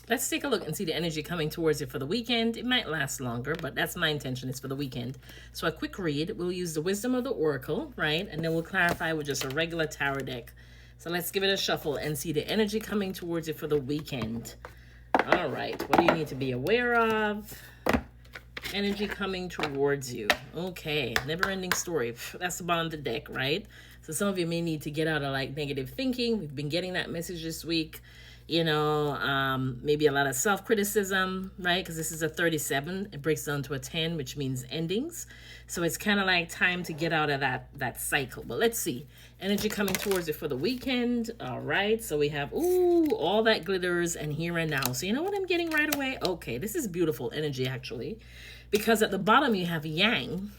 Let's take a look and see the energy coming towards you for the weekend. It might last longer, but that's my intention, is for the weekend. So a quick read, we'll use the wisdom of the oracle, right? And then we'll clarify with just a regular tarot deck. So let's give it a shuffle and see the energy coming towards you for the weekend. All right, what do you need to be aware of? Energy coming towards you. Okay, never ending story. That's the bottom of the deck, right? So some of you may need to get out of like negative thinking. We've been getting that message this week. You know, maybe a lot of self-criticism, right? Because this is a 37. It breaks down to a 10, which means endings. So it's kind of like time to get out of that cycle. But let's see. Energy coming towards it for the weekend. All right. So we have, ooh, all that glitters and here and now. So you know what I'm getting right away? Okay, this is beautiful energy, actually. Because at the bottom you have yang.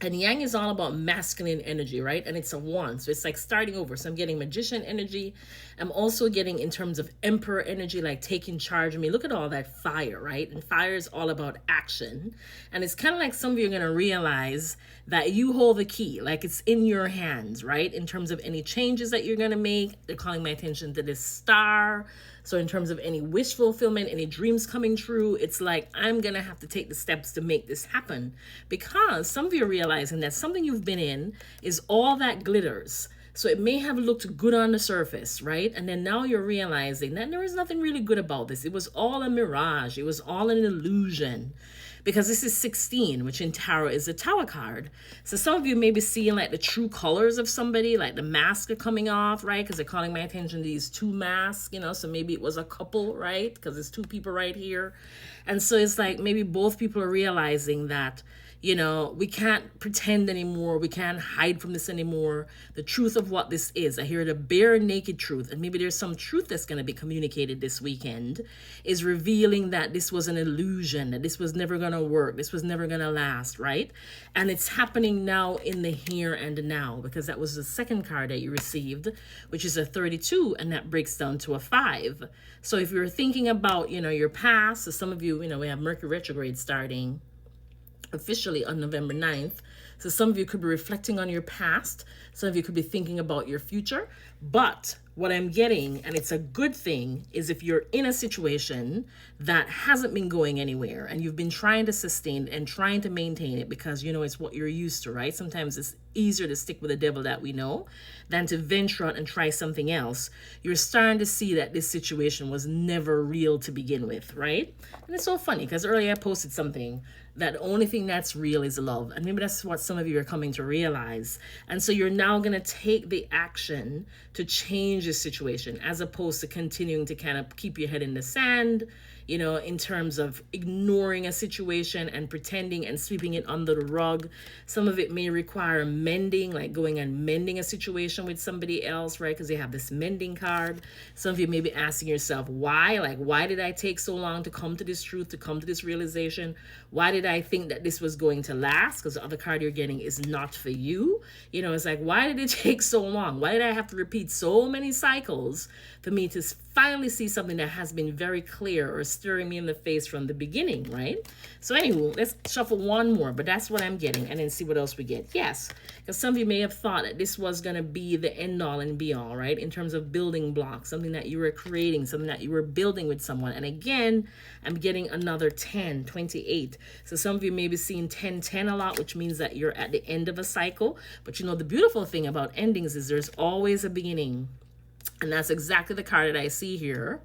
And yang is all about masculine energy, right? And it's a 1. So it's like starting over. So I'm getting magician energy. I'm also getting in terms of emperor energy, like taking charge. I mean, look at all that fire, right? And fire is all about action. And it's kind of like some of you are going to realize that you hold the key, like it's in your hands, right? In terms of any changes that you're going to make. They're calling my attention to this star. So in terms of any wish fulfillment, any dreams coming true, it's like, I'm going to have to take the steps to make this happen. Because some of you are realizing that something you've been in is all that glitters. So it may have looked good on the surface, right? And then now you're realizing that there is nothing really good about this. It was all a mirage. It was all an illusion. Because this is 16, which in tarot is a tower card. So some of you may be seeing like the true colors of somebody, like the mask are coming off, right? Because they're calling my attention to these 2 masks, you know, so maybe it was a couple, right? Because there's 2 people right here. And so it's like maybe both people are realizing that, you know, we can't pretend anymore. We can't hide from this anymore. The truth of what this is. I hear the bare naked truth. And maybe there's some truth that's going to be communicated this weekend, is revealing that this was an illusion, that this was never going to work. This was never going to last, right? And it's happening now in the here and now, because that was the second card that you received, which is a 32, and that breaks down to a 5. So if you're thinking about, you know, your past, so some of you, you know, we have Mercury retrograde starting officially on November 9th. So some of you could be reflecting on your past. Some of you could be thinking about your future. But what I'm getting, and it's a good thing, is if you're in a situation that hasn't been going anywhere and you've been trying to sustain and trying to maintain it because, you know, it's what you're used to, right? Sometimes it's easier to stick with the devil that we know than to venture out and try something else. You're starting to see that this situation was never real to begin with, right? And it's so funny because earlier I posted something that the only thing that's real is love. And maybe that's what some of you are coming to realize. And so you're now going to take the action to change the situation as opposed to continuing to kind of keep your head in the sand, you know, in terms of ignoring a situation and pretending and sweeping it under the rug. Some of it may require mending, like going and mending a situation with somebody else, right? Because they have this mending card. Some of you may be asking yourself, why? Like, why did I take so long to come to this truth, to come to this realization? Why did I think that this was going to last? Because the other card you're getting is not for you. You know, it's like, why did it take so long? Why did I have to repeat so many cycles for me to finally see something that has been very clear or staring me in the face from the beginning, right? So anyway, let's shuffle one more, but that's what I'm getting, and then see what else we get. Yes, because some of you may have thought that this was going to be the end all and be all, right? In terms of building blocks, something that you were creating, something that you were building with someone. And again, I'm getting another 10, 28. So some of you may be seeing 10, 10 a lot, which means that you're at the end of a cycle. But you know, the beautiful thing about endings is there's always a beginning. And that's exactly the card that I see here,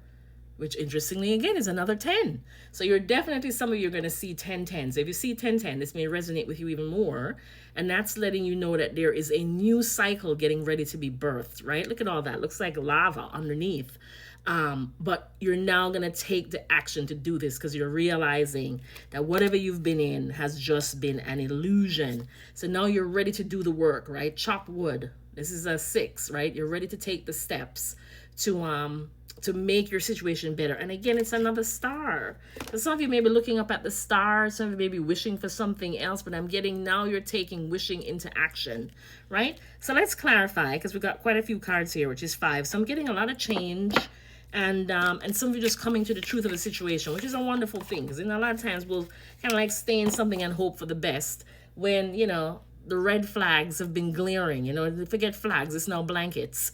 which interestingly, again, is another 10. So you're definitely, some of you are going to see 10, 10. So if you see 10, 10, this may resonate with you even more. And that's letting you know that there is a new cycle getting ready to be birthed, right? Look at all that. Looks like lava underneath. But you're now going to take the action to do this because you're realizing that whatever you've been in has just been an illusion. So now you're ready to do the work, right? Chop wood. This is a 6, right? You're ready to take the steps to make your situation better. And again, it's another star. So some of you may be looking up at the stars, some of you may be wishing for something else, but I'm getting now you're taking wishing into action, right? So let's clarify, because we've got quite a few cards here, which is 5. So I'm getting a lot of change. And some of you just coming to the truth of a situation, which is a wonderful thing. Because a lot of times we'll kind of like stay in something and hope for the best when, you know, the red flags have been glaring, forget flags, it's now blankets.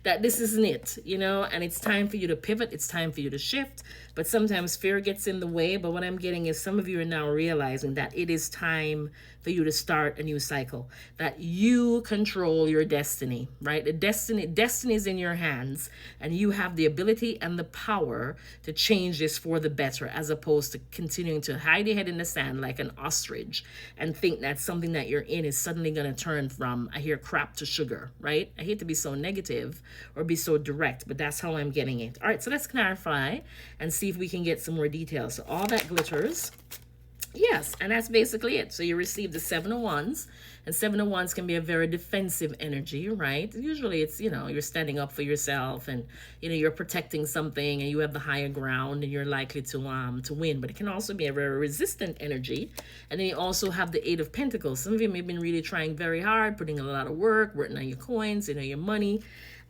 That this isn't it, and it's time for you to pivot, it's time for you to shift. But sometimes fear gets in the way. But what I'm getting is some of you are now realizing that it is time for you to start a new cycle, that you control your destiny, right? The destiny is in your hands, and you have the ability and the power to change this for the better, as opposed to continuing to hide your head in the sand like an ostrich and think that something that you're in is suddenly going to turn from, I hear, crap to sugar, right? I hate to be so negative or be so direct, but that's how I'm getting it. All right, so let's clarify and see if we can get some more details. So all that glitters. Yes, and that's basically it. So you receive the Seven of Wands, and Seven of Wands can be a very defensive energy, right? Usually it's, you're standing up for yourself, and, you're protecting something, and you have the higher ground, and you're likely to win. But it can also be a very resistant energy. And then you also have the Eight of Pentacles. Some of you may have been really trying very hard, putting a lot of work, working on your coins, your money,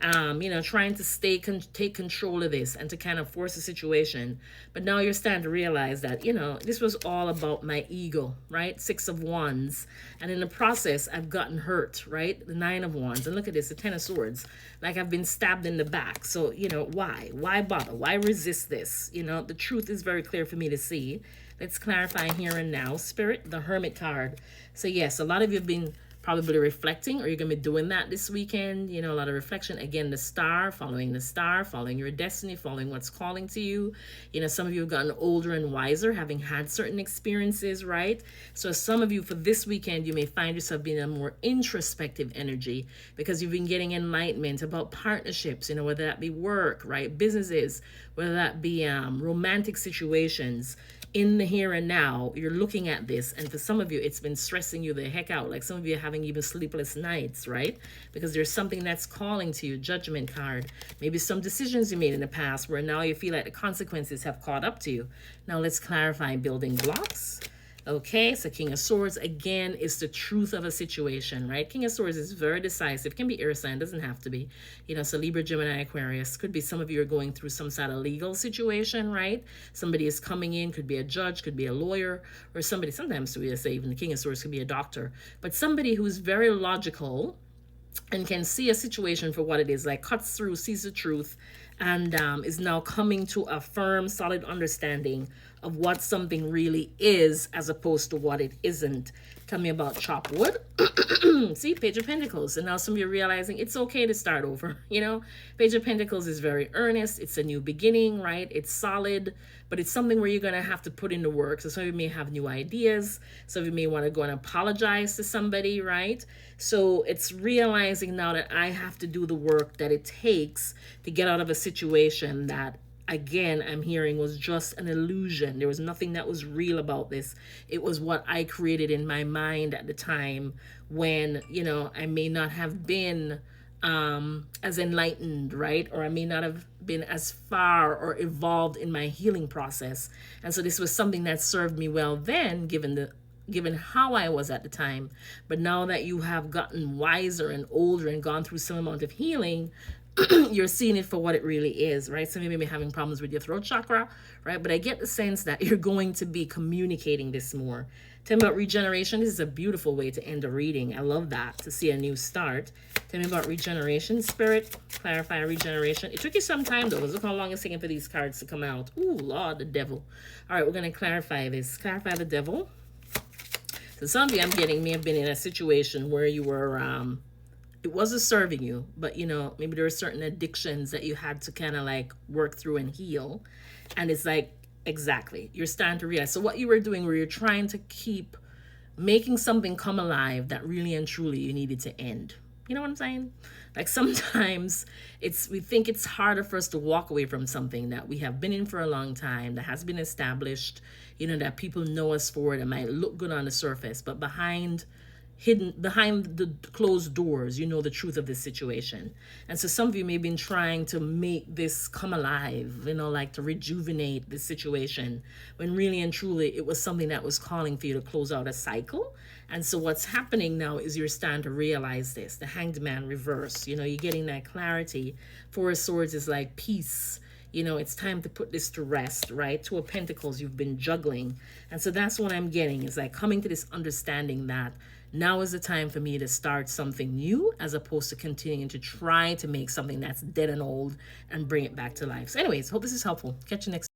trying to take control of this and to kind of force a situation. But now you're starting to realize that, this was all about my ego, right? Six of Wands. And in the process, I've gotten hurt, right? The Nine of Wands. And look at this, the Ten of Swords. Like I've been stabbed in the back. So, why? Why bother? Why resist this? The truth is very clear for me to see. Let's clarify here and now. Spirit, the Hermit card. So yes, a lot of you have been probably reflecting, or you're going to be doing that this weekend. A lot of reflection. Again, the star, following your destiny, following what's calling to you. Some of you have gotten older and wiser, having had certain experiences, right? So some of you for this weekend, you may find yourself being a more introspective energy because you've been getting enlightenment about partnerships, whether that be work, right? Businesses, whether that be romantic situations. In the here and now, you're looking at this, and for some of you, it's been stressing you the heck out. Like some of you are having even sleepless nights, right? Because there's something that's calling to you. Judgment card. Maybe some decisions you made in the past where now you feel like the consequences have caught up to you. Now let's clarify building blocks. Okay, so King of Swords, again, is the truth of a situation, right? King of Swords is very decisive. Can be air sign, doesn't have to be. So Libra, Gemini, Aquarius. Could be some of you are going through some sort of legal situation, right? Somebody is coming in, could be a judge, could be a lawyer, or somebody, sometimes we say even the King of Swords could be a doctor. But somebody who's very logical and can see a situation for what it is, like cuts through, sees the truth, and is now coming to a firm, solid understanding of what something really is as opposed to what it isn't. Tell me about chop wood. See, Page of Pentacles. And now some of you are realizing it's okay to start over. Page of Pentacles is very earnest. It's a new beginning, right? It's solid, but it's something where you're going to have to put in the work. So some of you may have new ideas. Some of you may want to go and apologize to somebody, right? So it's realizing now that I have to do the work that it takes to get out of a situation that, again, I'm hearing was just an illusion. There was nothing that was real about this. It was what I created in my mind at the time when, I may not have been as enlightened, right? Or I may not have been as far or evolved in my healing process. And so this was something that served me well then, given how I was at the time. But now that you have gotten wiser and older and gone through some amount of healing, you're seeing it for what it really is, right? Some of you may be having problems with your throat chakra, right? But I get the sense that you're going to be communicating this more. Tell me about regeneration. This is a beautiful way to end a reading. I love that, to see a new start. Tell me about regeneration, Spirit. Clarify regeneration. It took you some time, though. Look how long it's taking for these cards to come out. Ooh, Lord, the devil. All right, we're going to clarify this. Clarify the devil. So some of you, I'm getting, may have been in a situation where you were... it wasn't serving you, but maybe there were certain addictions that you had to kind of like work through and heal. And it's like, exactly, you're starting to realize. So what you were doing where you're trying to keep making something come alive that really and truly you needed to end. You know what I'm saying? Like sometimes we think it's harder for us to walk away from something that we have been in for a long time, that has been established, that people know us for, that might look good on the surface, but behind the closed doors, the truth of this situation. And so some of you may have been trying to make this come alive, like to rejuvenate this situation, when really and truly it was something that was calling for you to close out a cycle. And so what's happening now is you're starting to realize this. The Hanged Man reverse, you're getting that clarity. Four of Swords is like peace. It's time to put this to rest, right? Two of Pentacles, you've been juggling. And so that's what I'm getting, is like coming to this understanding that Now is the time for me to start something new as opposed to continuing to try to make something that's dead and old and bring it back to life. So anyways, hope this is helpful. Catch you next